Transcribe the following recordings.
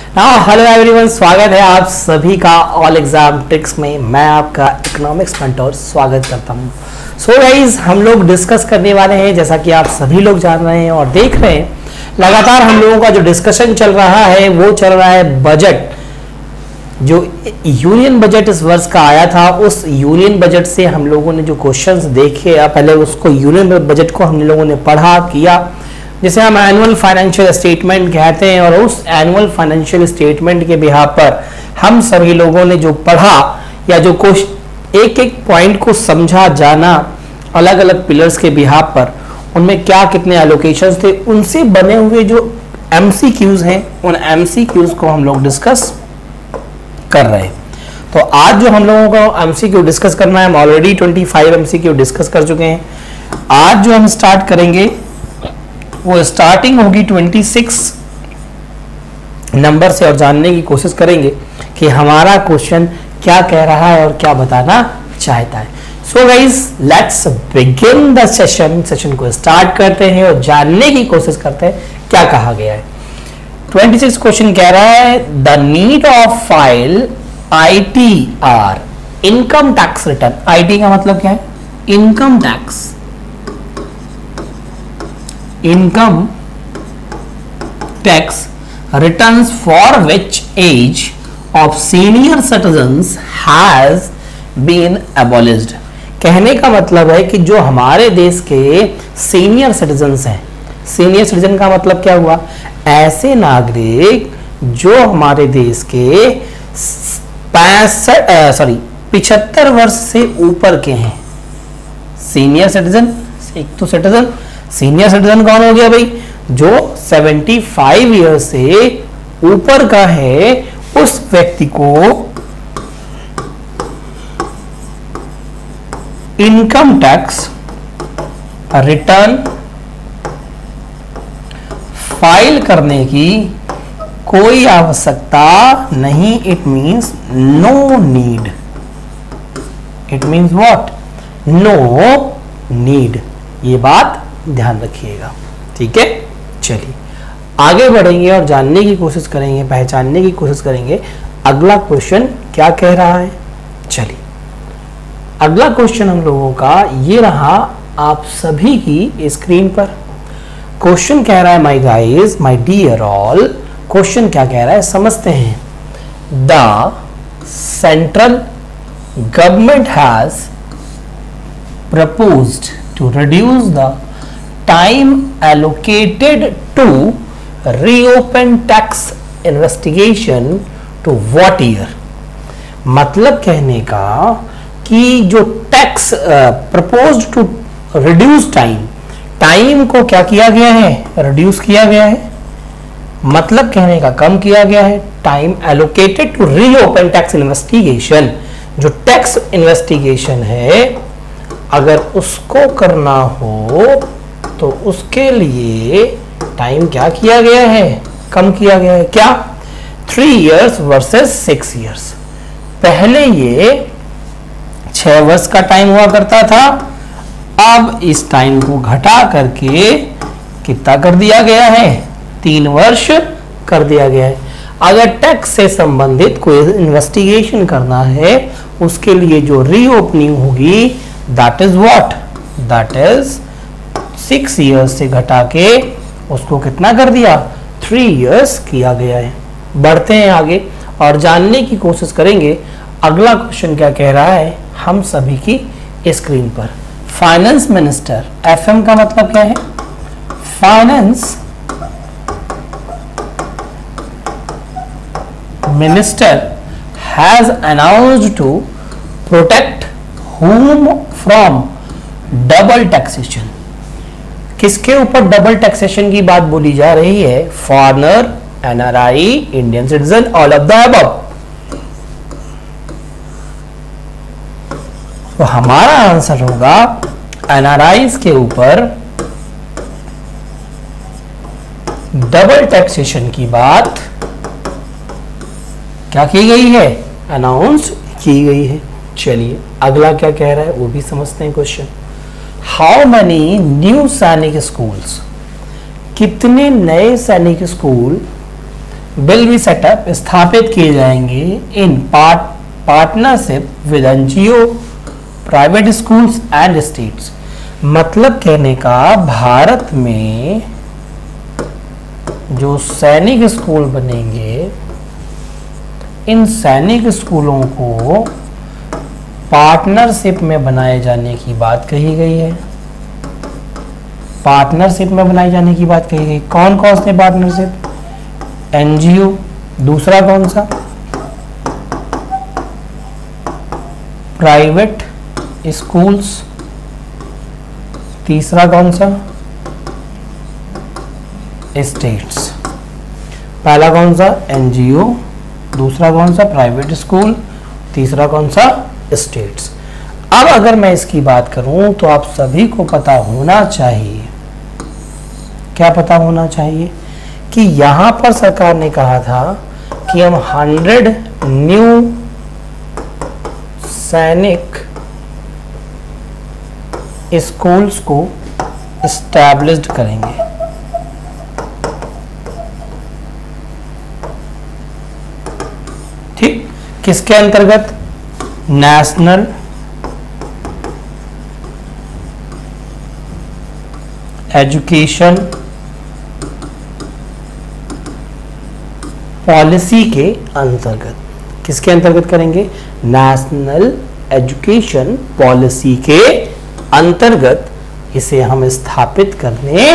Hello everyone, स्वागत है आप सभी का ऑल एग्जाम ट्रिक्स में। मैं आपका इकोनॉमिक्स मेंटर स्वागत करता हूं। सो गाइस, हम लोग डिस्कस करने वाले हैं, जैसा कि आप सभी लोग जान रहे हैं और देख रहे हैं, लगातार हम लोगों का जो डिस्कशन चल रहा है वो चल रहा है बजट। जो यूनियन बजट इस वर्ष का आया था, उस यूनियन बजट से हम लोगों ने जो क्वेश्चंस देखे, या पहले उसको यूनियन बजट को हम लोगों ने पढ़ा किया, जिसे हम एनुअल फाइनेंशियल स्टेटमेंट कहते हैं। और उस एनुअल फाइनेंशियल स्टेटमेंट के बिहार पर हम सभी लोगों ने जो पढ़ा, या जो एक एक पॉइंट को समझा जाना, अलग अलग पिलर्स के बिहार पर उनमें क्या कितने एलोकेशंस थे, उनसे बने हुए जो एमसीक्यूज हैं, उन एमसीक्यूज को हम लोग डिस्कस कर रहे हैं। तो आज जो हम लोगों को एमसीक्यू डिस्कस करना है, हम ऑलरेडी 25 एमसीक्यू डिस्कस कर चुके हैं। आज जो हम स्टार्ट करेंगे वो स्टार्टिंग होगी 26 नंबर से, और जानने की कोशिश करेंगे कि हमारा क्वेश्चन क्या कह रहा है और क्या बताना चाहता है। So guys, let's begin the session को स्टार्ट करते हैं और जानने की कोशिश करते हैं क्या कहा गया है। 26 क्वेश्चन कह रहा है the need of file ITR, income tax return. IT का मतलब क्या है? Income tax. Income tax returns for which age of senior citizens has been abolished। कहने का मतलब है कि जो हमारे देश के सीनियर सिटीजन्स हैं, सीनियर सिटीजन का मतलब क्या हुआ? ऐसे नागरिक जो हमारे देश के 75 वर्ष से ऊपर के हैं। सीनियर सिटीजन, एक तो सिटीजन, सीनियर सिटीजन कौन हो गया भाई? जो 75 ईयर से ऊपर का है, उस व्यक्ति को इनकम टैक्स रिटर्न फाइल करने की कोई आवश्यकता नहीं। It means no need. It means what? No need. ये बात ध्यान रखिएगा, ठीक है। चलिए आगे बढ़ेंगे और जानने की कोशिश करेंगे, पहचानने की कोशिश करेंगे अगला क्वेश्चन क्या कह रहा है। चलिए अगला क्वेश्चन हम लोगों का ये रहा आप सभी की स्क्रीन पर। क्वेश्चन कह रहा है my guys, my dear all, question क्या कह रहा है समझते हैं। The central government has proposed to reduce the time allocated to reopen tax investigation to what year। मतलब कहने का कि जो tax proposed to reduce time को क्या किया गया है? रिड्यूस किया गया है। मतलब कहने का कम किया गया है। Time allocated to reopen tax investigation, जो टैक्स इन्वेस्टिगेशन है, अगर उसको करना हो तो उसके लिए टाइम क्या किया गया है? कम किया गया है। क्या? 3 years वर्सेस 6 years। पहले ये 6 वर्ष का टाइम हुआ करता था, अब इस टाइम को घटा करके कितना कर दिया गया है? 3 वर्ष कर दिया गया है। अगर टैक्स से संबंधित कोई इन्वेस्टिगेशन करना है, उसके लिए जो रीओपनिंग होगी, that is what? that is 6 years से घटा के उसको कितना कर दिया? 3 years किया गया है। बढ़ते हैं आगे और जानने की कोशिश करेंगे अगला क्वेश्चन क्या कह रहा है हम सभी की स्क्रीन पर। फाइनेंस मिनिस्टर, FM का मतलब क्या है? Finance minister has announced to protect whom from double taxation. किसके ऊपर डबल टैक्सेशन की बात बोली जा रही है? Foreigner, NRI, Indian citizen, all of the above. तो हमारा आंसर होगा NRIs के ऊपर डबल टैक्सेशन की बात क्या की गई है? अनाउंस की गई है। चलिए अगला क्या कह रहा है वो भी समझते हैं क्वेश्चन। हाउ मैनी न्यू सैनिक स्कूल्स, कितने नए सैनिक स्कूल विल बी सेटअप स्थापित किए जाएंगे in partnership with NGO, private schools and states. मतलब कहने का भारत में जो सैनिक स्कूल बनेंगे, इन सैनिक स्कूलों को पार्टनरशिप में बनाए जाने की बात कही गई है। पार्टनरशिप में बनाए जाने की बात कही गई। कौन कौन से पार्टनरशिप? एनजीओ, दूसरा कौन सा? प्राइवेट स्कूल्स, तीसरा कौन सा? स्टेट्स। पहला कौन सा? एनजीओ, दूसरा कौन सा? प्राइवेट स्कूल, तीसरा कौन सा? स्टेट्स। अब अगर मैं इसकी बात करूं तो आप सभी को पता होना चाहिए, क्या पता होना चाहिए कि यहां पर सरकार ने कहा था कि हम 100 न्यू सैनिक स्कूल्स को एस्टैब्लिश्ड करेंगे। ठीक, किसके अंतर्गत? नेशनल एजुकेशन पॉलिसी के अंतर्गत। किसके अंतर्गत करेंगे? नेशनल एजुकेशन पॉलिसी के अंतर्गत इसे हम स्थापित करने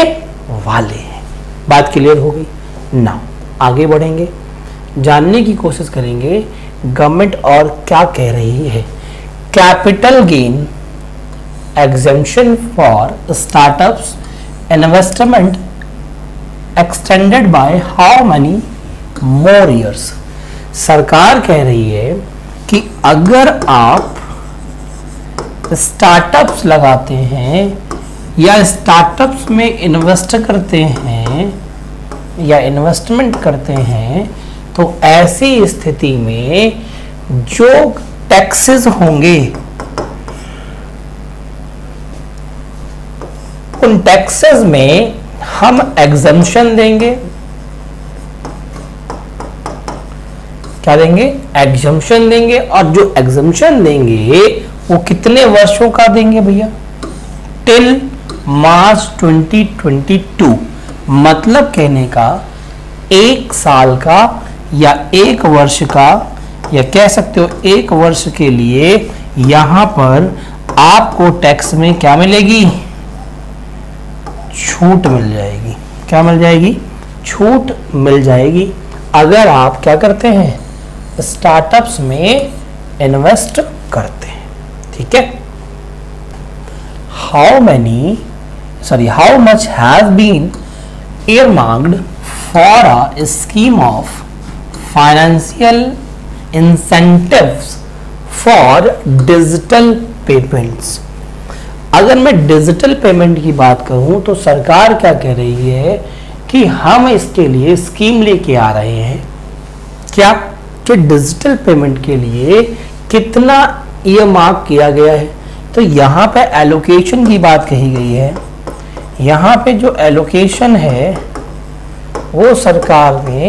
वाले हैं। बात क्लियर हो गई ना? आगे बढ़ेंगे, जानने की कोशिश करेंगे गवर्नमेंट और क्या कह रही है। Capital gain exemption for startups investment extended by how many more years. सरकार कह रही है कि अगर आप स्टार्टअप्स लगाते हैं या स्टार्टअप्स में इन्वेस्ट करते हैं या इन्वेस्टमेंट करते हैं तो ऐसी स्थिति में जो टैक्सेस होंगे उन टैक्सेस में हम एग्जम्पशन देंगे। क्या देंगे? एग्जम्पशन देंगे। और जो एग्जम्पशन देंगे वो कितने वर्षों का देंगे भैया? Till March 2022। मतलब कहने का 1 साल का या 1 वर्ष का, या कह सकते हो 1 वर्ष के लिए यहां पर आपको टैक्स में क्या मिलेगी? छूट मिल जाएगी। क्या मिल जाएगी? छूट मिल जाएगी अगर आप क्या करते हैं? स्टार्टअप्स में इन्वेस्ट करते हैं। ठीक है। How much has been earmarked for a scheme of financial incentives for digital payments। अगर मैं डिजिटल पेमेंट की बात करूं तो सरकार क्या कह रही है कि हम इसके लिए स्कीम लेके आ रहे हैं। क्या? कि डिजिटल पेमेंट के लिए कितना ईयरमार्क किया गया है। तो यहाँ पे एलोकेशन की बात कही गई है। यहाँ पे जो एलोकेशन है वो सरकार ने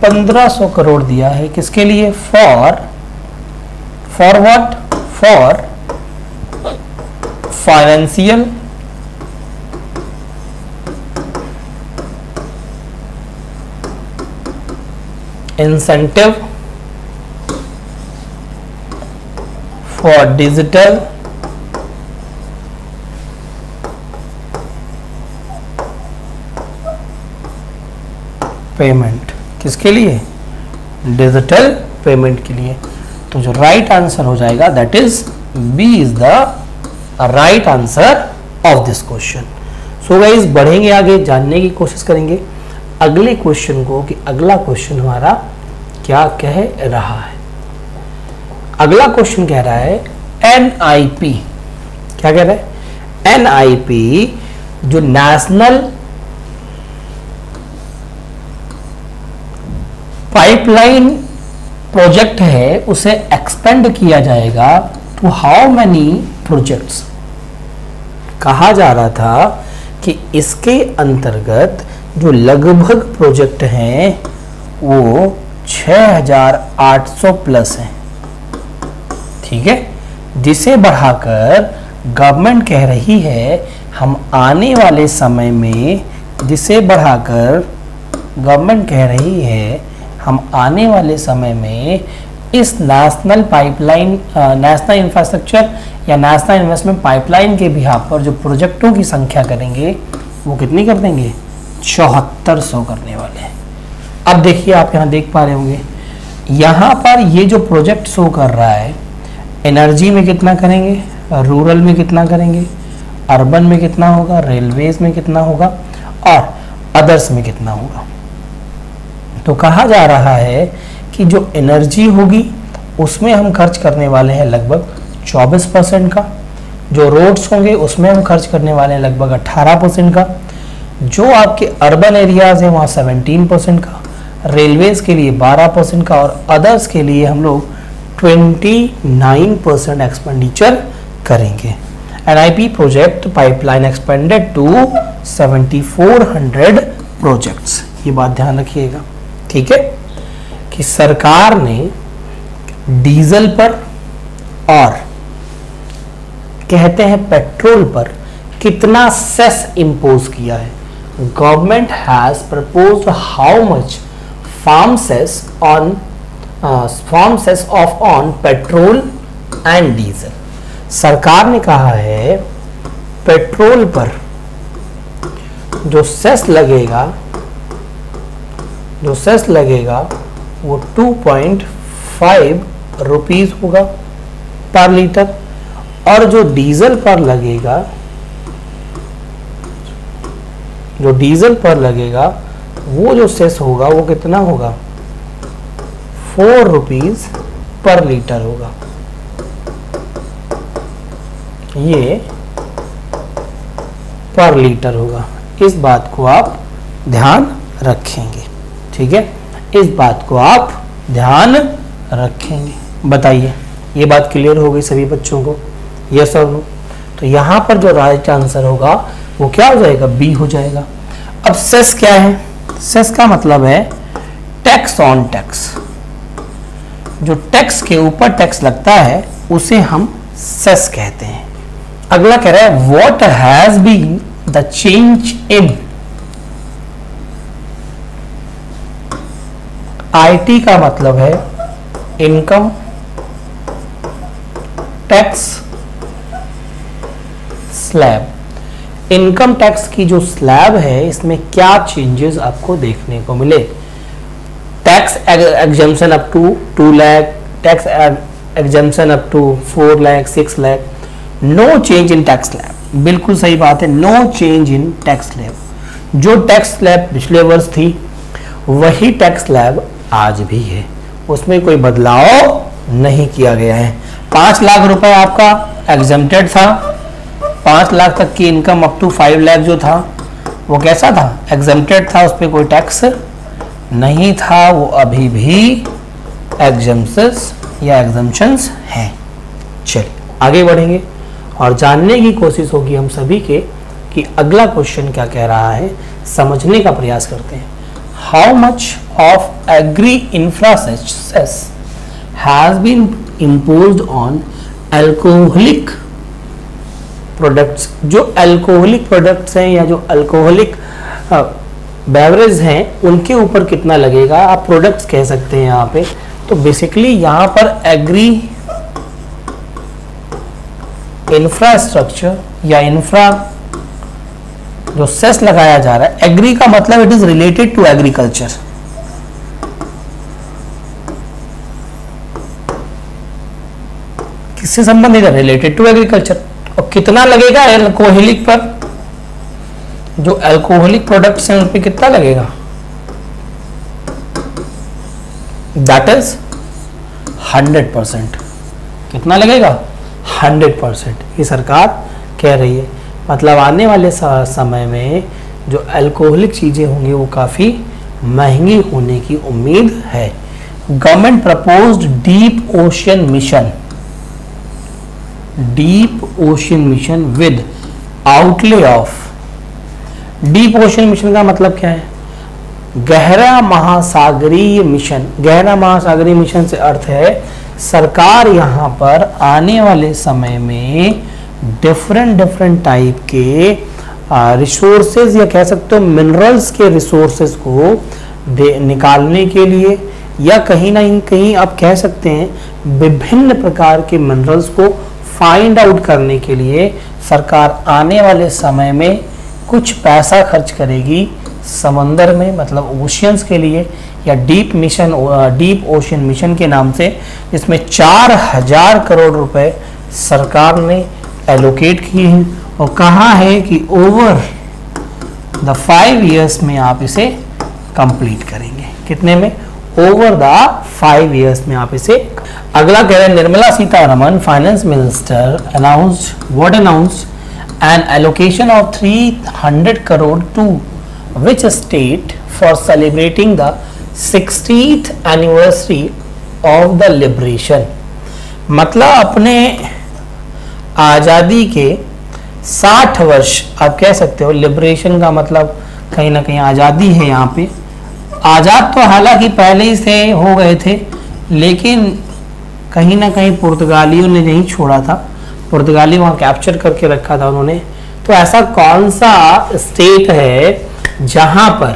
1500 करोड़ दिया है। किसके लिए? For what? For financial incentive for digital payment. किसके लिए? डिजिटल पेमेंट के लिए। तो जो राइट आंसर हो जाएगा that is B is the right answer of this question. So guys बढ़ेंगे आगे, जानने की कोशिश करेंगे अगले क्वेश्चन को कि अगला क्वेश्चन हमारा क्या कह रहा है। अगला क्वेश्चन कह रहा है NIP। क्या कह रहा है? NIP जो नेशनल पाइपलाइन प्रोजेक्ट है उसे एक्सपेंड किया जाएगा टू हाउ मैनी प्रोजेक्ट्स। कहा जा रहा था कि इसके अंतर्गत जो लगभग प्रोजेक्ट हैं वो 6800 प्लस हैं, ठीक है, जिसे बढ़ाकर गवर्नमेंट कह रही है हम आने वाले समय में, जिसे बढ़ाकर गवर्नमेंट कह रही है हम आने वाले समय में इस नेशनल पाइपलाइन, नेशनल इंफ्रास्ट्रक्चर या नेशनल इन्वेस्टमेंट पाइपलाइन के बिहाफ पर जो प्रोजेक्टों की संख्या करेंगे वो कितनी कर देंगे, 7400 करने वाले हैं। अब देखिए, आप यहाँ देख पा रहे होंगे, यहाँ पर ये जो प्रोजेक्ट शो कर रहा है, एनर्जी में कितना करेंगे, रूरल में कितना करेंगे, अर्बन में कितना होगा, रेलवेज में कितना होगा और अदर्स में कितना होगा। तो कहा जा रहा है कि जो एनर्जी होगी उसमें हम खर्च करने वाले हैं लगभग 24% का, जो रोड्स होंगे उसमें हम खर्च करने वाले हैं लगभग 18% का, जो आपके अर्बन एरियाज हैं वहाँ 17% का, रेलवेज के लिए 12% का और अदर्स के लिए हम लोग 29% एक्सपेंडिचर करेंगे। NIP project pipeline expanded to 7400 projects, ये बात ध्यान रखिएगा, ठीक है, कि सरकार ने डीजल पर और कहते हैं पेट्रोल पर कितना सेस इंपोज किया है। Government has proposed how much farm cess on petrol and diesel. सरकार ने कहा है पेट्रोल पर जो सेस लगेगा वो 2.5 रुपीज होगा पर लीटर, और जो डीजल पर लगेगा वो जो सेस होगा वो कितना होगा, 4 रुपीज पर लीटर होगा। ये पर लीटर होगा, इस बात को आप ध्यान रखेंगे, ठीक है, इस बात को आप ध्यान रखेंगे। बताइए, ये बात क्लियर हो गई सभी बच्चों को, यस और नो? तो यहाँ पर जो राइट आंसर होगा वो क्या हो जाएगा, बी हो जाएगा। अब सेस क्या है, सेस का मतलब है टैक्स ऑन टैक्स, जो टैक्स के ऊपर टैक्स लगता है उसे हम सेस कहते हैं। अगला कह रहा है what has been the change in, IT का मतलब है income tax slab. Income tax की जो स्लैब है इसमें क्या चेंजेस आपको देखने को मिले। Tax exemption up to 2 lakh, tax exemption up to 4 lakh, 6 lakh, no change in tax slab. बिल्कुल सही बात है, no change in tax slab. जो टैक्स स्लैब पिछले वर्ष थी वही टैक्स स्लैब आज भी है, उसमें कोई बदलाव नहीं किया गया है। 5 लाख रुपए आपका एग्जम्प्टेड था, 5 लाख तक की इनकम अप टू 5 लाख जो था वो कैसा था, एग्जम्प्टेड था, उस पर कोई टैक्स नहीं था, वो अभी भी एग्जम्पशंस या एग्जम्पशंस हैं। चलिए आगे बढ़ेंगे और जानने की कोशिश होगी हम सभी के कि अगला क्वेश्चन क्या कह रहा है, समझने का प्रयास करते हैं। How much of agri infra cess has been imposed on alcoholic products. जो अल्कोहलिक प्रोडक्ट्स हैं या जो अल्कोहलिक बेवरेज हैं उनके ऊपर कितना लगेगा, आप प्रोडक्ट्स कह सकते हैं यहाँ पे। तो बेसिकली यहाँ पर एग्री इंफ्रास्ट्रक्चर या इंफ्रा जो सेस लगाया जा रहा है, एग्री का मतलब it is related to agriculture. किससे संबंधित है, रिलेटेड टू एग्रीकल्चर। और कितना लगेगा अल्कोहलिक पर, जो अल्कोहलिक प्रोडक्ट्स हैं उन पे कितना लगेगा, दैट इज 100%। कितना लगेगा, 100%। ये सरकार कह रही है। मतलब आने वाले समय में जो अल्कोहलिक चीजें होंगी वो काफी महंगी होने की उम्मीद है। Government proposed deep ocean mission with outlay of deep ocean mission का मतलब क्या है? गहरा महासागरीय मिशन। गहरा महासागरीय मिशन से अर्थ है सरकार यहाँ पर आने वाले समय में डिफरेंट टाइप के रिसोर्सेज या कह सकते हो मिनरल्स के रिसोर्सेज को निकालने के लिए, या कहीं ना कहीं आप कह सकते हैं विभिन्न प्रकार के मिनरल्स को फाइंड आउट करने के लिए सरकार आने वाले समय में कुछ पैसा खर्च करेगी समंदर में, मतलब ओशियंस के लिए, या डीप ओशन मिशन के नाम से, जिसमें 4000 करोड़ रुपए सरकार ने एलोकेट किए हैं और कहा है कि ओवर द 5 इयर्स में आप इसे कंप्लीट करेंगे। कितने में? ओवर द 5 इयर्स में आप इसे। अगला कह रहे हैं Nirmala Sitharaman finance minister announced an allocation of 300 crore to which state for celebrating the 60th anniversary of the liberation। मतलब अपने आज़ादी के 60 वर्ष आप कह सकते हो। लिबरेशन का मतलब कहीं ना कहीं आज़ादी है। यहाँ पे आज़ाद तो हालांकि पहले ही से हो गए थे, लेकिन कहीं ना कहीं पुर्तगालियों ने नहीं छोड़ा था, पुर्तगाली वहाँ कैप्चर करके रखा था उन्होंने। तो ऐसा कौन सा स्टेट है जहां पर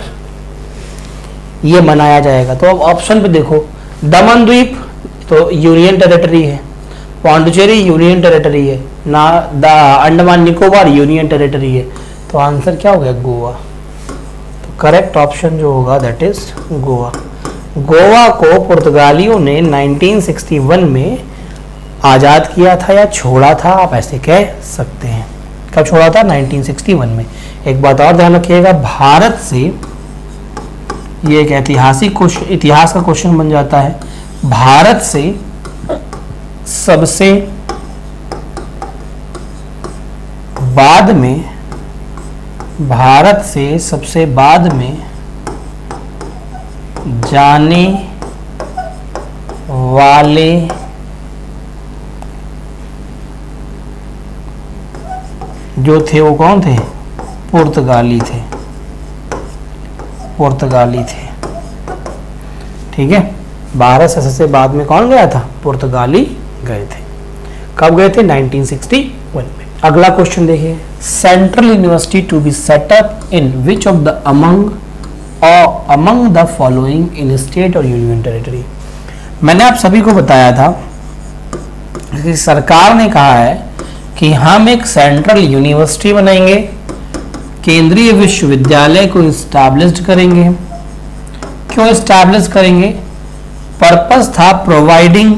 ये मनाया जाएगा? तो अब ऑप्शन पे देखो, दमन द्वीप तो यूनियन टेरिटरी है, पौंडुचेरी यूनियन टेरिटरी है ना, अंडमान निकोबार यूनियन टेरिटरी है। तो आंसर क्या हो गया? गोवा। तो करेक्ट ऑप्शन जो होगा दैट इज गोवा। गोवा को पुर्तगालियों ने 1961 में आज़ाद किया था या छोड़ा था, आप ऐसे कह सकते हैं। कब छोड़ा था? 1961 में। एक बात और ध्यान रखिएगा, भारत से ये एक ऐतिहासिक इतिहास का क्वेश्चन बन जाता है। भारत से सबसे बाद में जाने वाले जो थे वो कौन थे? पुर्तगाली थे। ठीक है, भारत से बाद में कौन गया था? पुर्तगाली गए थे। कब गए थे? 1961 में। अगला क्वेश्चन देखिए, central university to be set up in which of the among the following in state और यूनियन टेरिटरी। मैंने आप सभी को बताया था कि सरकार ने कहा है कि हम एक सेंट्रल यूनिवर्सिटी बनाएंगे, केंद्रीय विश्वविद्यालय को इस्टेब्लिश करेंगे। क्यों इस्टेब्लिश करेंगे? पर्पस था providing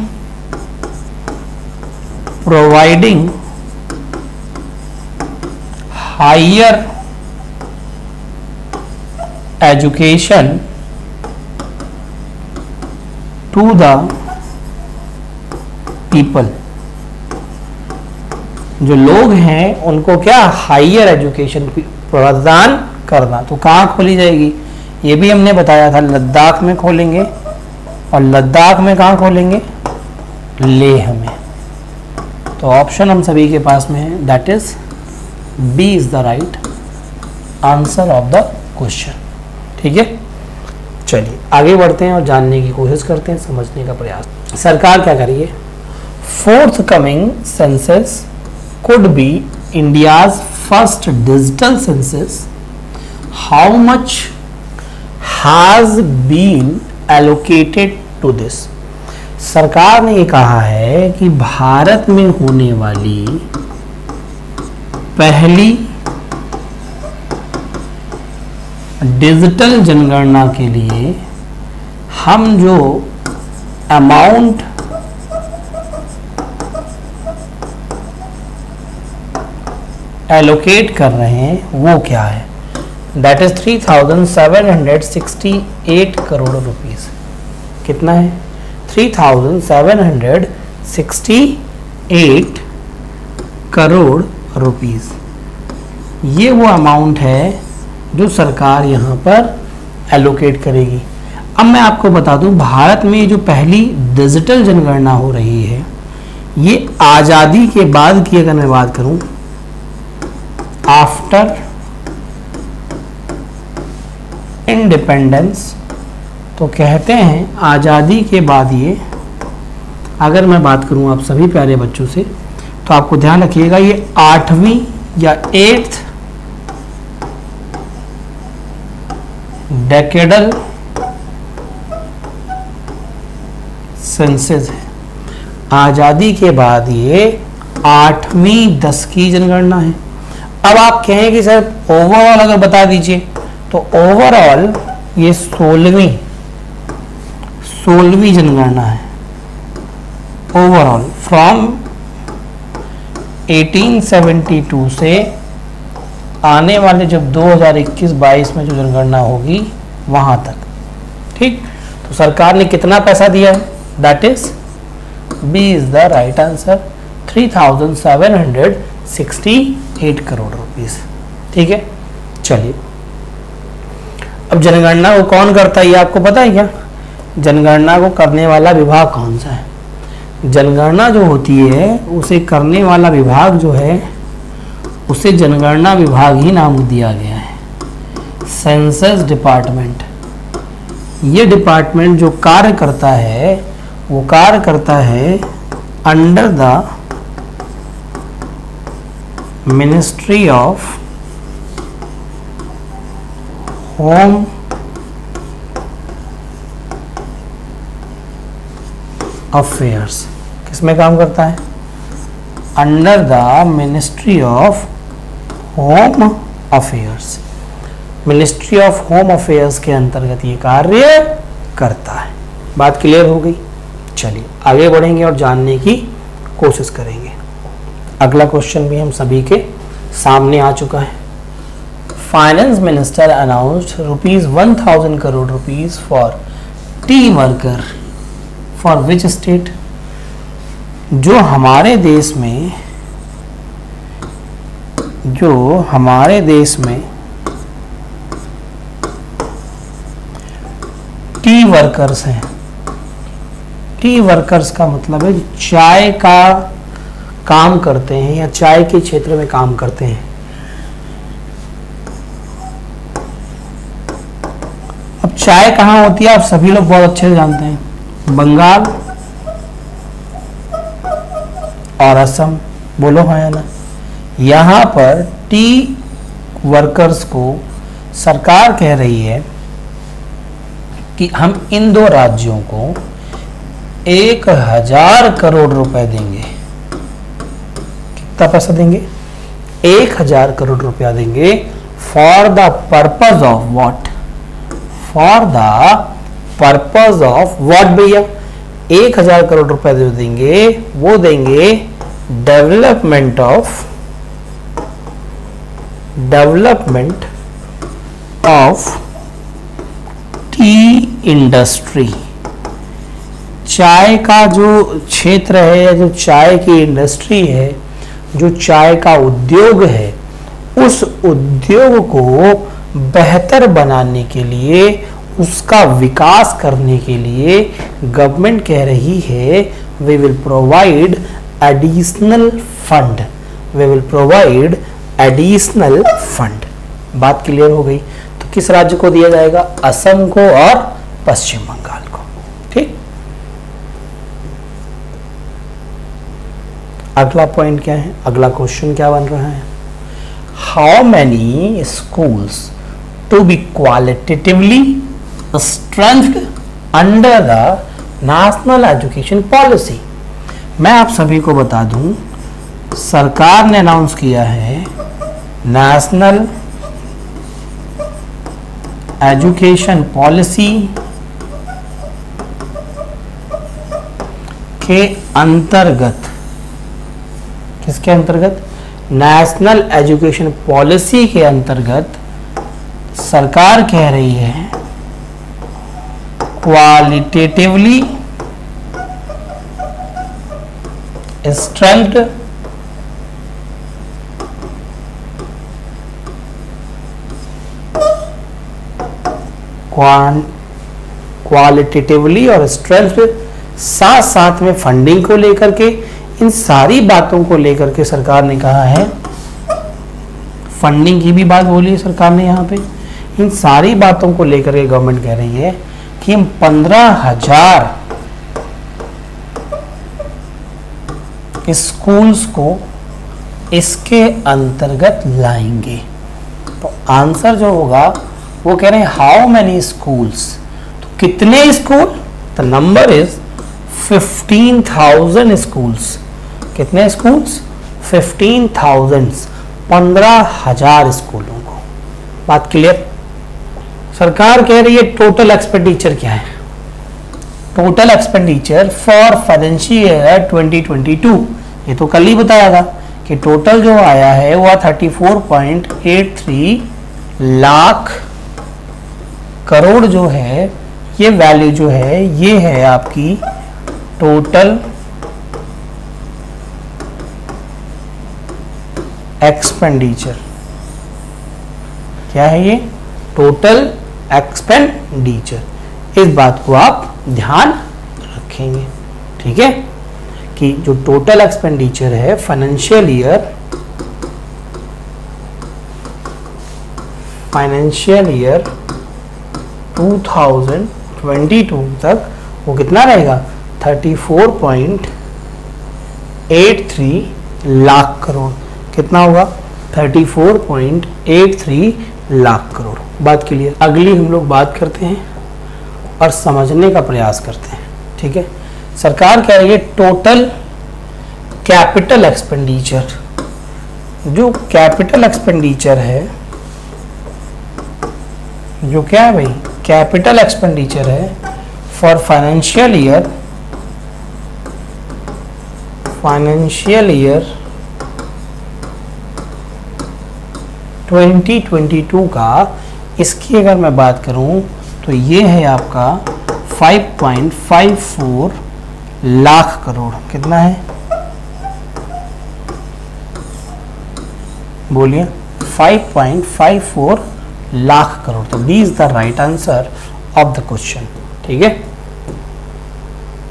higher education to the people. जो लोग हैं उनको क्या? हायर एजुकेशन प्रदान करना। तो कहाँ खोली जाएगी? ये भी हमने बताया था, लद्दाख में खोलेंगे। और लद्दाख में कहाँ खोलेंगे? लेह में। तो ऑप्शन हम सभी के पास में है, that is B is the right answer of the question. ठीक है, चलिए आगे बढ़ते हैं और जानने की कोशिश करते हैं, समझने का प्रयास। सरकार क्या करिए? Fourth coming census could be India's first digital census. How much has been allocated to this? सरकार ने ये कहा है कि भारत में होने वाली पहली डिजिटल जनगणना के लिए हम जो अमाउंट एलोकेट कर रहे हैं वो क्या है? That is 3768 crore rupees. कितना है? 3768 करोड़ रुपीस। ये वो अमाउंट है जो सरकार यहाँ पर एलोकेट करेगी। अब मैं आपको बता दूं, भारत में जो पहली डिजिटल जनगणना हो रही है ये आज़ादी के बाद की, अगर मैं बात करूं, आफ्टर इंडिपेंडेंस, तो कहते हैं आज़ादी के बाद ये, अगर मैं बात करूं आप सभी प्यारे बच्चों से, तो आपको ध्यान रखिएगा ये 8वीं या 8th डेकेडल सेंसस है। आज़ादी के बाद ये 8वीं दशकीय जनगणना है। अब आप कहें कि सर ओवरऑल अगर बता दीजिए, तो ओवरऑल ये 16वीं जनगणना है। ओवरऑल फ्रॉम 1872 से आने वाले जब 2021-22 में जो जनगणना होगी वहां तक, ठीक। तो सरकार ने कितना पैसा दिया है? That is B is the right answer, 3768 crore rupees, ठीक है। चलिए, अब जनगणना को कौन करता है ये आपको पता है क्या? जनगणना को करने वाला विभाग कौन सा है? जनगणना जो होती है उसे करने वाला विभाग जो है उसे जनगणना विभाग ही नाम दिया गया है, सेंसस डिपार्टमेंट। ये डिपार्टमेंट जो कार्य करता है वो कार्य करता है under the ministry of home affairs. किसमें काम करता है? Under the ministry of home affairs. Ministry of home affairs के अंतर्गत ये कार्य करता है। बात क्लियर हो गई? चलिए आगे बढ़ेंगे और जानने की कोशिश करेंगे। अगला क्वेश्चन भी हम सभी के सामने आ चुका है। Finance minister announced ₹1000 crore for T worker for which state? जो हमारे देश में टी वर्कर्स हैं। टी वर्कर्स का मतलब है चाय का काम करते हैं या चाय के क्षेत्र में काम करते हैं। अब चाय कहाँ होती है आप सभी लोग बहुत अच्छे से जानते हैं, बंगाल और असम। बोलो हाँ या ना? यहाँ पर टी वर्कर्स को सरकार कह रही है कि हम इन दो राज्यों को 1000 करोड़ रुपए देंगे। कितना पैसा देंगे? 1000 करोड़ रुपया देंगे। For the purpose of what? For the purpose of what भैया? 1000 करोड़ रुपए जो देंगे वो देंगे डेवलपमेंट ऑफ टी इंडस्ट्री। चाय का जो क्षेत्र है, जो चाय की इंडस्ट्री है, जो चाय का उद्योग है, उस उद्योग को बेहतर बनाने के लिए, उसका विकास करने के लिए गवर्नमेंट कह रही है we will provide additional fund. We will provide additional fund. बात क्लियर हो गई? तो किस राज्य को दिया जाएगा? असम को और पश्चिम बंगाल को। ठीक, अगला पॉइंट क्या है? अगला क्वेश्चन क्या बन रहा है? How many schools to be qualitatively strengthened under the national education policy? मैं आप सभी को बता दूं, सरकार ने अनाउंस किया है नेशनल एजुकेशन पॉलिसी के अंतर्गत, किसके अंतर्गत? नेशनल एजुकेशन पॉलिसी के अंतर्गत सरकार कह रही है क्वालिटेटिवली स्ट्रेंथ्ड क्वालिटेटिवली और स्ट्रेंथ, साथ साथ में फंडिंग को लेकर के, इन सारी बातों को लेकर के सरकार ने कहा है, फंडिंग की भी बात बोली है सरकार ने यहाँ पे, इन सारी बातों को लेकर के गवर्नमेंट कह रही है कि हम 15,000 स्कूल्स को इसके अंतर्गत लाएंगे। तो आंसर जो होगा वो कह रहे हैं हाउ मेनी स्कूल्स, तो कितने school, the number is 15,000 schools. कितने स्कूल्स? 15,000, 15,000 स्कूलों को। बात क्लियर? सरकार कह रही है टोटल एक्सपेंडिचर क्या है? Total expenditure for financial year 2022, ये तो कल ही बताया था कि टोटल जो आया है वो 34.83 लाख करोड़ जो है, ये वैल्यू जो है ये है आपकी टोटल एक्सपेंडिचर। क्या है ये? Total expenditure. इस बात को आप ध्यान रखेंगे, ठीक है, कि जो टोटल एक्सपेंडिचर है फाइनेंशियल ईयर 2022 तक वो कितना रहेगा? 34.83 लाख करोड़। कितना होगा? 34.83 लाख करोड़। बात क्लियर? अगली हम लोग बात करते हैं और समझने का प्रयास करते हैं, ठीक है। सरकार कह रही है टोटल कैपिटल एक्सपेंडिचर। जो कैपिटल एक्सपेंडिचर है, जो क्या है भाई? कैपिटल एक्सपेंडिचर है फॉर फाइनेंशियल ईयर 2022 का, इसकी अगर मैं बात करूं तो ये है आपका 5.54 लाख करोड़। कितना है? बोलिए। 5.54 लाख करोड़। तो B is the right answer of the question, ठीक है।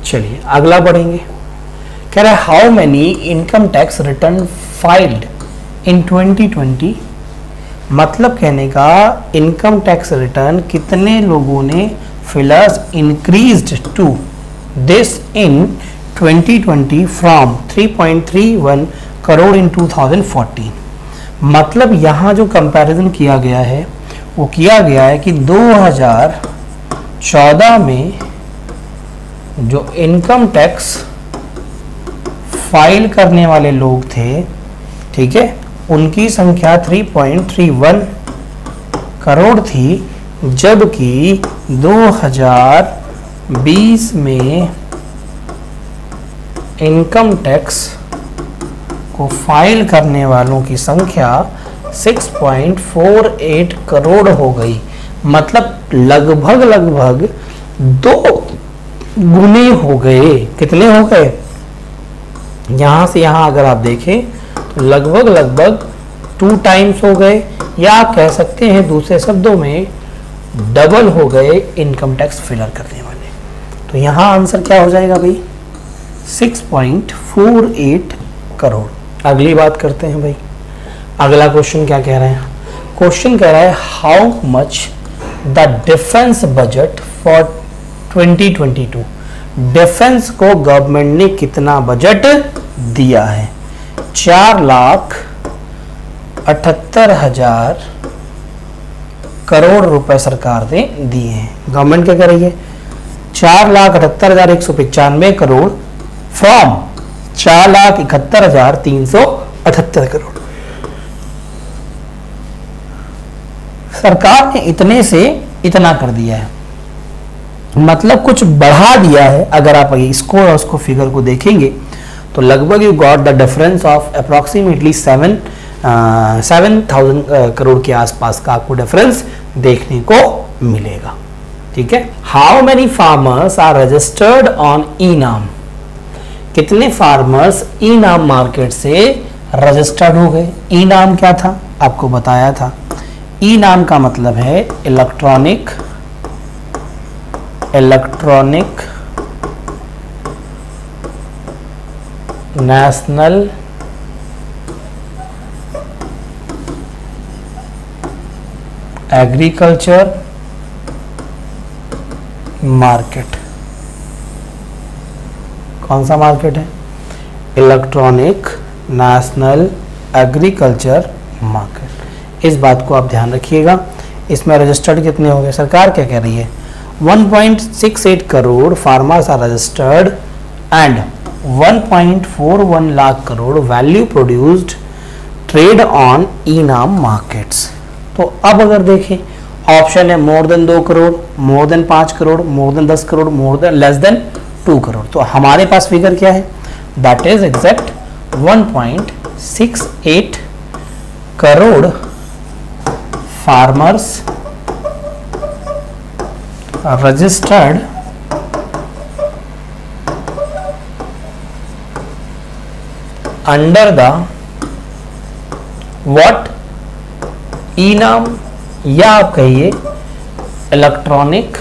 चलिए अगला बढ़ेंगे। कह रहा है how many income tax return filed in 2020। मतलब कहने का इनकम टैक्स रिटर्न कितने लोगों ने filers increased to this in 2020 from 3.31 crore in 2014। मतलब यहाँ जो कंपैरिजन किया गया है वो किया गया है कि 2014 में जो इनकम टैक्स फाइल करने वाले लोग थे, ठीक है, उनकी संख्या 3.31 करोड़ थी, जबकि 2020 में इनकम टैक्स को फाइल करने वालों की संख्या 6.48 करोड़ हो गई। मतलब लगभग 2 गुने हो गए। कितने हो गए? यहां से यहां अगर आप देखें तो लगभग 2 टाइम्स हो गए, या आप कह सकते हैं दूसरे शब्दों में डबल हो गए इनकम टैक्स फिलर करने वाले। तो यहां आंसर क्या हो जाएगा भाई? 6.48 करोड़। अगली बात करते हैं भाई। अगला क्वेश्चन क्या कह रहे हैं? क्वेश्चन कह रहा है how much the defence budget for 2022। Defence को गवर्नमेंट ने कितना बजट दिया है? 4,78,000 करोड़ रुपए सरकार ने दिए हैं। गवर्नमेंट क्या कर रही है? 4,78,195 करोड़ फ्रॉम 4,71,378 करोड़। सरकार ने इतने से इतना कर दिया है, मतलब कुछ बढ़ा दिया है। अगर आप इसको और उसको फिगर को देखेंगे तो लगभग you got the difference of approximately 7,000 crore के आसपास का आपको डिफरेंस देखने को मिलेगा, ठीक है। How many farmers are registered on e NAM. कितने फार्मर्स ई नाम मार्केट से रजिस्टर्ड हो गए? ई नाम क्या था? आपको बताया था। ई नाम का मतलब है इलेक्ट्रॉनिक नेशनल एग्रीकल्चर मार्केट। कौन सा मार्केट है? Electronic national agriculture market. इस बात को आप ध्यान रखिएगा। इसमें रजिस्टर्ड कितने हो गए? सरकार क्या कह रही है? 1.68 crore farmers are registered and 1.41 lakh crore value produced trade on e NAM markets. तो अब अगर देखें ऑप्शन है more than 2 crore, more than 5 crore, more than 10 crore, more than less than 2 crore. तो हमारे पास फिगर क्या है? That is exact 1.68 crore farmers registered under the what? E NAM, या आप कहिए इलेक्ट्रॉनिक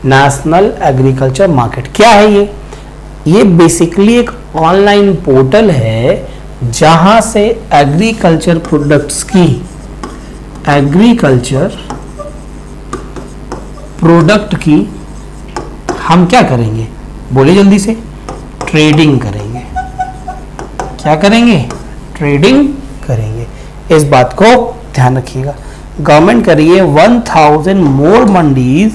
नेशनल एग्रीकल्चर मार्केट। क्या है ये? ये बेसिकली एक ऑनलाइन पोर्टल है जहां से एग्रीकल्चर प्रोडक्ट्स की, एग्रीकल्चर प्रोडक्ट की हम क्या करेंगे? बोले जल्दी से। ट्रेडिंग करेंगे। क्या करेंगे? ट्रेडिंग करेंगे। इस बात को ध्यान रखिएगा। गवर्नमेंट करिए 1000 more mandis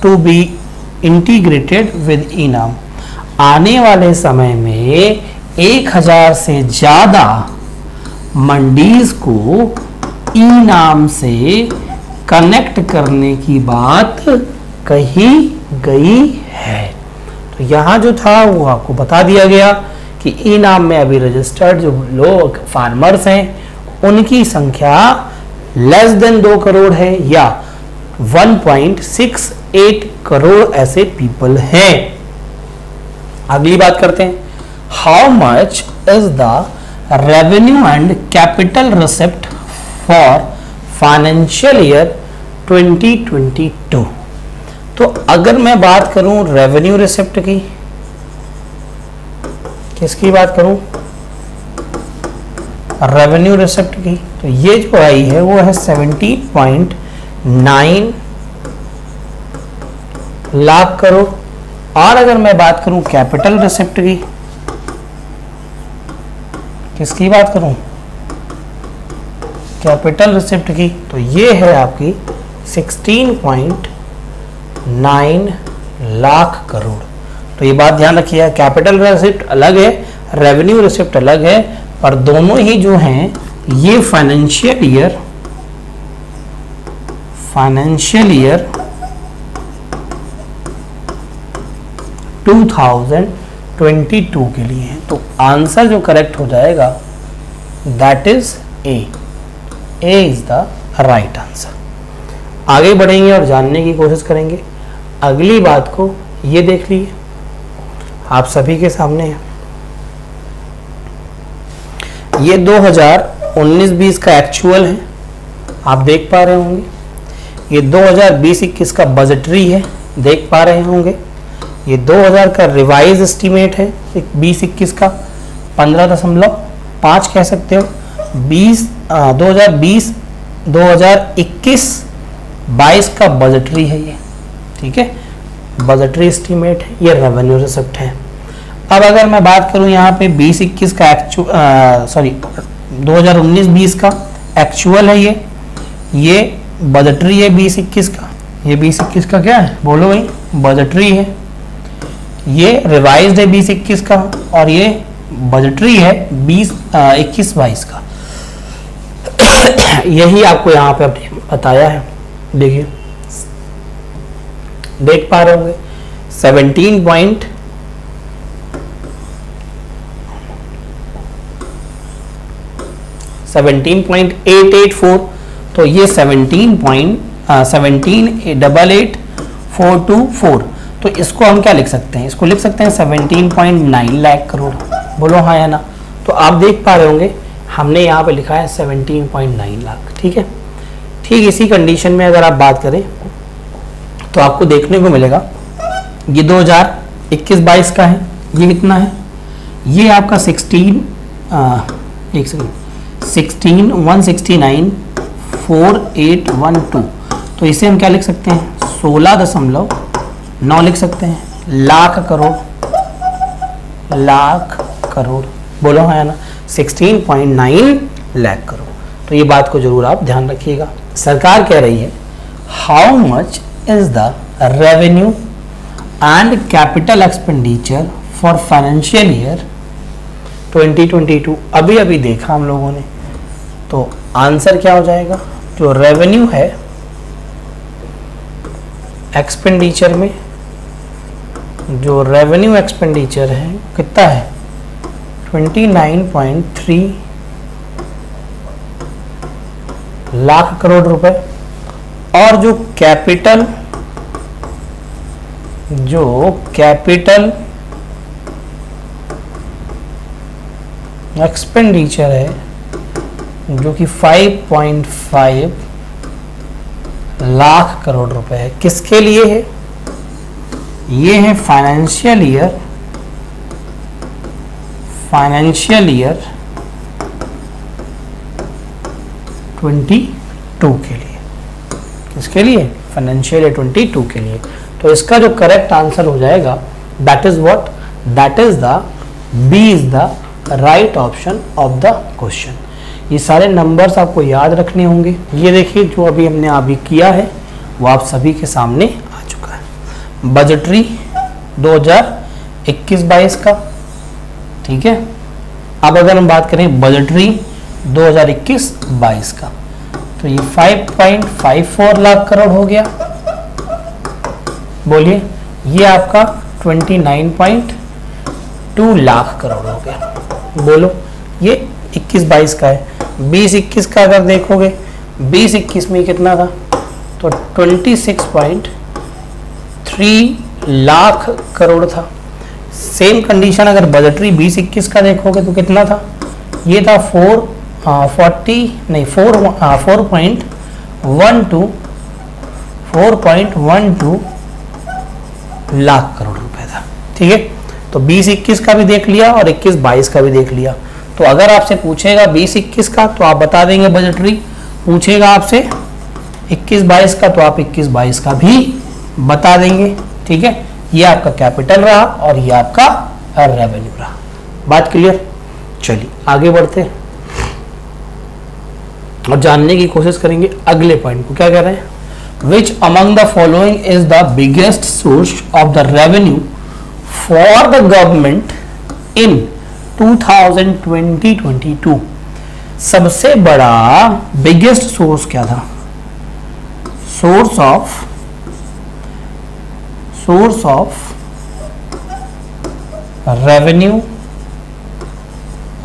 to be integrated with e NAM. आने वाले समय में 1000 से ज्यादा मंडीज को ई नाम से कनेक्ट करने की बात कही गई है। तो यहां जो था वो आपको बता दिया गया कि ई नाम में अभी रजिस्टर्ड जो लोग फार्मर्स हैं उनकी संख्या लेस देन 2 करोड़ है या 1.68 करोड़ ऐसे पीपल हैं। अगली बात करते हैं। How much is the revenue and capital receipt for financial year 2022। तो अगर मैं बात करूं रेवेन्यू रिसिप्ट की, किसकी बात करूं? रेवेन्यू रिसिप्ट की, तो ये जो आई है वो है 70.9 लाख करोड़। और अगर मैं बात करूं कैपिटल रिसिप्ट की, किसकी बात करूं? कैपिटल रिसिप्ट की, तो ये है आपकी 16.9 लाख करोड़। तो ये बात ध्यान रखिए, कैपिटल रिसिप्ट अलग है, रेवेन्यू रिसिप्ट अलग है, पर दोनों ही जो हैं ये फाइनेंशियल ईयर 2022 के लिए है। तो आंसर जो करेक्ट हो जाएगा that is a is the right answer. आगे बढ़ेंगे और जानने की कोशिश करेंगे। अगली बात को ये देख लीजिए, आप सभी के सामने है ये 2019-20 का एक्चुअल है, आप देख पा रहे होंगे। ये 2020-21 का बजटरी है, देख पा रहे होंगे। ये 2000 का रिवाइज एस्टीमेट है 20-21 का 15.5 कह सकते हो। 2020-2021-22 का बजटरी है ये, ठीक है, बजटरी एस्टीमेट है, ये रेवेन्यू रिसिप्ट है। अब अगर मैं बात करूं यहाँ पे 20-21 का 2019-20 का एक्चुअल है, ये बजटरी है 20-21 का। ये 20-21 का क्या है? बोलो भाई, बजटरी है। ये रिवाइज्ड है 20-21 का और ये बजटरी है 20-21-22 का। यही आपको यहाँ पे बताया है। देखिए, देख पा रहे होंगे 17.884, तो ये 17.888424। तो इसको हम क्या लिख सकते हैं? इसको लिख सकते हैं 17.9 लाख करोड़। बोलो हाँ या ना। तो आप देख पा रहे होंगे हमने यहाँ पे लिखा है 17.9 लाख, ठीक है। ठीक इसी कंडीशन में अगर आप बात करें तो आपको देखने को मिलेगा ये 2021-22 का है। ये कितना है? ये आपका 169 4812, तो इसे हम क्या लिख सकते हैं 16.9 लिख सकते हैं, लाख करोड़, बोलो है ना 16.9 लाख करोड़। तो ये बात को जरूर आप ध्यान रखिएगा। सरकार कह रही है how much is the revenue and capital expenditure for financial year 2022। अभी अभी देखा हम लोगों ने, तो आंसर क्या हो जाएगा, जो रेवेन्यू है एक्सपेंडिचर में, जो रेवेन्यू एक्सपेंडिचर है कितना है 29.3 लाख करोड़ रुपए, और जो कैपिटल एक्सपेंडिचर है जो कि 5.5 लाख करोड़ रुपए है, किसके लिए है, ये है फाइनेंशियल ईयर 22 के लिए, इसके लिए फाइनेंशियल ईयर 22 के लिए। तो इसका जो करेक्ट आंसर हो जाएगा that is what, that is the B is the right option of the question. ये सारे नंबर्स आपको याद रखने होंगे। ये देखिए जो अभी हमने अभी किया है वो आप सभी के सामने आ चुका है, बजटरी 2021-22 का, ठीक है। अब अगर हम बात करें बजटरी 2021-22 का, तो ये 5.54 लाख करोड़ हो गया, बोलिए ये आपका 29.2 लाख करोड़ हो गया, बोलो ये 21-22 का है। 20-21 का अगर देखोगे 20-21 में कितना था, तो 26.3 लाख करोड़ था। सेम कंडीशन अगर बजटरी 20-21 का देखोगे तो कितना था, ये था 4.12 लाख करोड़ रुपए था, ठीक है। तो 20-21 का भी देख लिया और 21-22 का भी देख लिया। तो अगर आपसे पूछेगा 20-21 का तो आप बता देंगे बजटरी, पूछेगा आपसे 21-22 का तो आप 21-22 का भी बता देंगे, ठीक है। ये आपका कैपिटल रहा और ये आपका रेवेन्यू रहा। बात क्लियर? चलिए आगे बढ़ते हैं और जानने की कोशिश करेंगे अगले पॉइंट को। क्या कह रहे हैं, which among the following is the biggest source of the revenue for the government in 2020-22। सबसे बड़ा बिगेस्ट सोर्स क्या था, source of revenue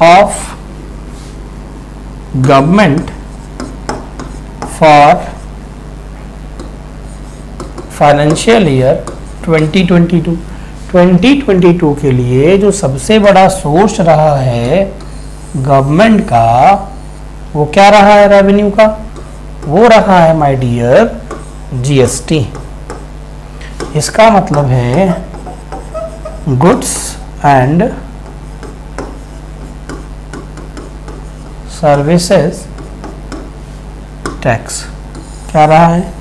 of government for financial year 2022 के लिए जो सबसे बड़ा सोर्स रहा है गवर्नमेंट का, वो क्या रहा है रेवेन्यू का, वो रहा है माय डियर जीएसटी। इसका मतलब है गुड्स एंड सर्विसेज टैक्स। क्या रहा है,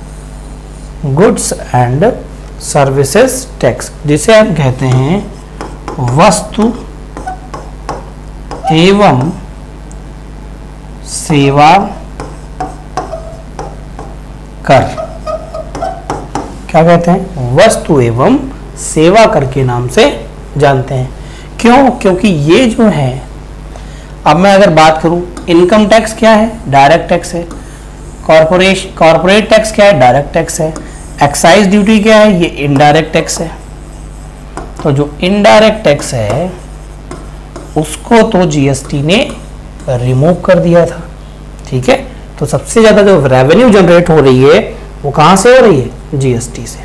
गुड्स एंड सर्विसेज टैक्स, जिसे हम कहते हैं वस्तु एवं सेवा कर। क्या कहते हैं, वस्तु एवं सेवा कर के नाम से जानते हैं। क्यों, क्योंकि ये जो है, अब मैं अगर बात करूं, इनकम टैक्स क्या है, डायरेक्ट टैक्स है। कॉर्पोरेट टैक्स क्या है, डायरेक्ट टैक्स है। एक्साइज ड्यूटी क्या है, ये इनडायरेक्ट टैक्स है। तो जो इनडायरेक्ट टैक्स है उसको तो जीएसटी ने रिमूव कर दिया था, ठीक है। तो सबसे ज्यादा जो रेवेन्यू जनरेट हो रही है वो कहां से हो रही है, जीएसटी से।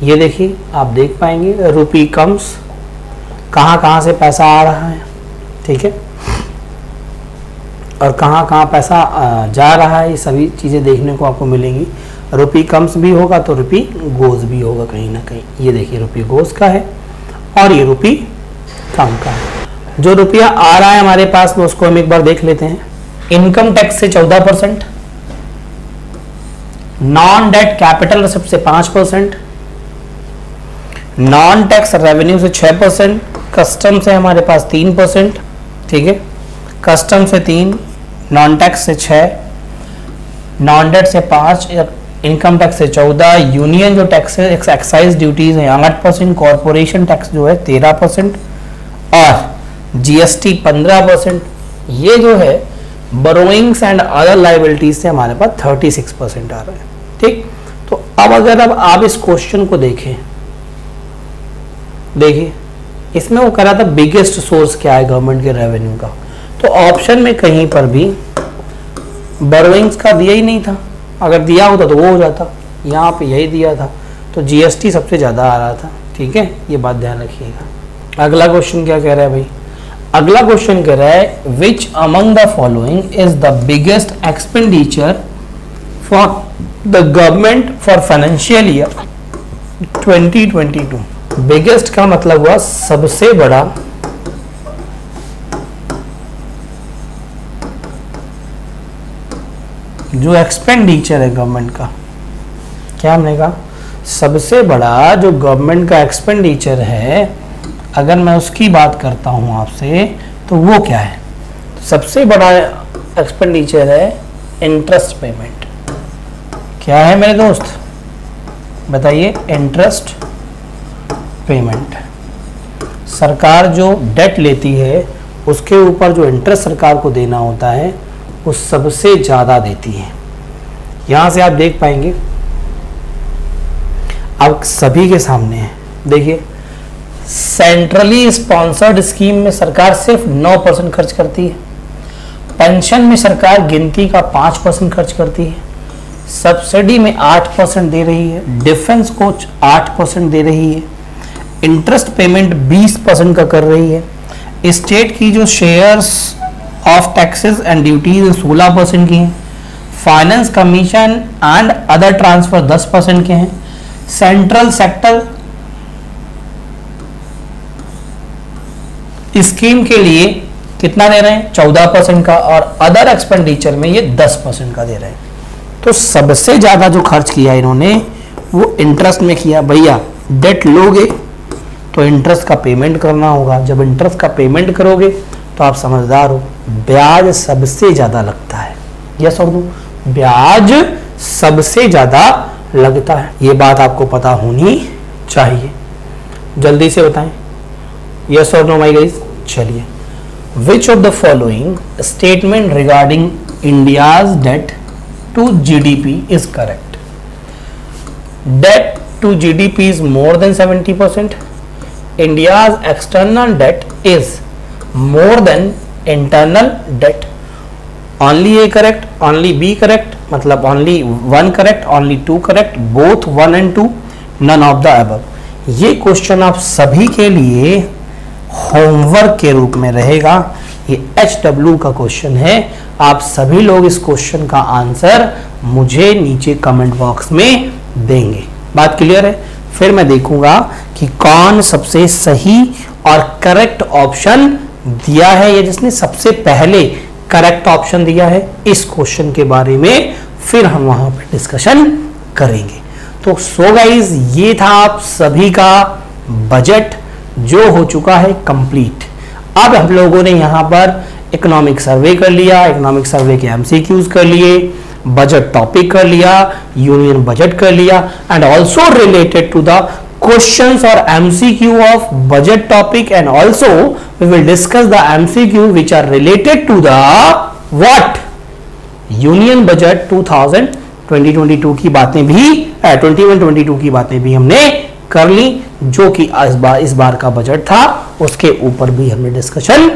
ये देखिए आप देख पाएंगे रुपी कम्स, कहां से पैसा आ रहा है, ठीक है, और कहां पैसा जा रहा है, ये सभी चीजें देखने को आपको मिलेंगी। रुपी कम्स भी होगा तो रुपी गोज भी होगा कहीं ना कहीं। ये देखिए रुपी गोज का है और ये रुपी कम का है। जो रुपया आ रहा है हमारे पास में उसको हम एक बार देख लेते हैं। इनकम टैक्स से 14%, नॉन डेट कैपिटल रिसिप्ट से 5%, नॉन टैक्स रेवेन्यू से 6%, कस्टम से हमारे पास 3%, ठीक है, कस्टम से 3, नॉन टैक्स से 6, नॉन डेट से 5, इनकम टैक्स से 14, यूनियन जो टैक्स एक्साइज ड्यूटीज है 8%, कॉरपोरेशन टैक्स जो है 13% और जीएसटी 15%। ये जो है बोरोइंग्स एंड अदर लाइबिलिटीज से हमारे पास 36% आ रहा है। ठीक, तो अब अगर अब आप इस क्वेश्चन को देखें, देखिए इसमें वो करा था बिगेस्ट सोर्स क्या है गवर्नमेंट के रेवेन्यू का, तो ऑप्शन में कहीं पर भी बोरोइंग्स का दिया ही नहीं था। अगर दिया होता तो वो हो जाता, यहाँ पे यही दिया था, तो जीएसटी सबसे ज़्यादा आ रहा था। ठीक है, ये बात ध्यान रखिएगा। अगला क्वेश्चन क्या कह रहा है भाई, अगला क्वेश्चन कह रहा है which among the following is the biggest expenditure for the government for financial year 2022। Biggest का मतलब हुआ सबसे बड़ा, जो एक्सपेंडिचर है गवर्नमेंट का, क्या हमने कहा सबसे बड़ा जो गवर्नमेंट का एक्सपेंडिचर है, अगर मैं उसकी बात करता हूं आपसे तो वो क्या है, तो सबसे बड़ा एक्सपेंडिचर है इंटरेस्ट पेमेंट। क्या है मेरे दोस्त बताइए, इंटरेस्ट पेमेंट। सरकार जो डेट लेती है उसके ऊपर जो इंटरेस्ट सरकार को देना होता है वो सबसे ज्यादा देती है। यहां से आप देख पाएंगे, अब सभी के सामने है, देखिए सेंट्रली स्पॉन्सर्ड स्कीम में सरकार सिर्फ 9% खर्च करती है, पेंशन में सरकार गिनती का 5% खर्च करती है, सब्सिडी में 8% दे रही है, डिफेंस को 8% दे रही है, इंटरेस्ट पेमेंट 20% का कर रही है, स्टेट की जो shares of taxes and duties 16% की हैं, finance commission and other transfer 10% के हैं, सेंट्रल सेक्टर स्कीम के लिए कितना दे रहे हैं 14% का, और अदर एक्सपेंडिचर में ये 10% का दे रहे हैं। तो सबसे ज्यादा जो खर्च किया इन्होंने वो इंटरेस्ट में किया। भैया डेट लोगे तो इंटरेस्ट का पेमेंट करना होगा, जब इंटरेस्ट का पेमेंट करोगे तो आप समझदार हो, ब्याज सबसे ज्यादा लगता है। यस और नो, ब्याज सबसे ज्यादा लगता है, ये बात आपको पता होनी चाहिए। जल्दी से बताएं, यस और नो माय गाइस। चलिए, which of the following statement regarding India's debt to GDP is correct? Debt to GDP is more than 70%. India's external debt is more than internal debt. Only A correct, only B correct, मतलब only 1 correct, only 2 correct, both 1 and 2, none of the above. ये question आप सभी के लिए homework के रूप में रहेगा। ये HW का क्वेश्चन है, आप सभी लोग इस क्वेश्चन का आंसर मुझे नीचे कमेंट बॉक्स में देंगे। बात क्लियर है? फिर मैं देखूंगा कि कौन सबसे सही और करेक्ट ऑप्शन दिया है, या जिसने सबसे पहले करेक्ट ऑप्शन दिया है इस क्वेश्चन के बारे में, फिर हम वहां पर डिस्कशन करेंगे। तो सो गाइस, ये था आप सभी का बजट जो हो चुका है कंप्लीट। अब हम लोगों ने यहां पर इकोनॉमिक सर्वे कर लिया, इकोनॉमिक सर्वे के एमसीक्यूज कर लिए, बजट टॉपिक कर लिया, यूनियन बजट कर लिया, and also related to the questions और MCQ of budget topic, and also we will discuss the MCQ which are related to the what union budget 2022 की बातें भी 21-22 की बातें भी हमने कर ली, जो कि इस बार का बजट था उसके ऊपर भी हमने डिस्कशन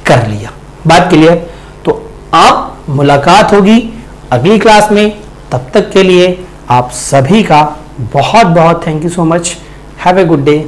कर लिया। बात क्लियर? तो आप मुलाकात होगी अगली क्लास में, तब तक के लिए आप सभी का बहुत बहुत thank you so much. Have a good day.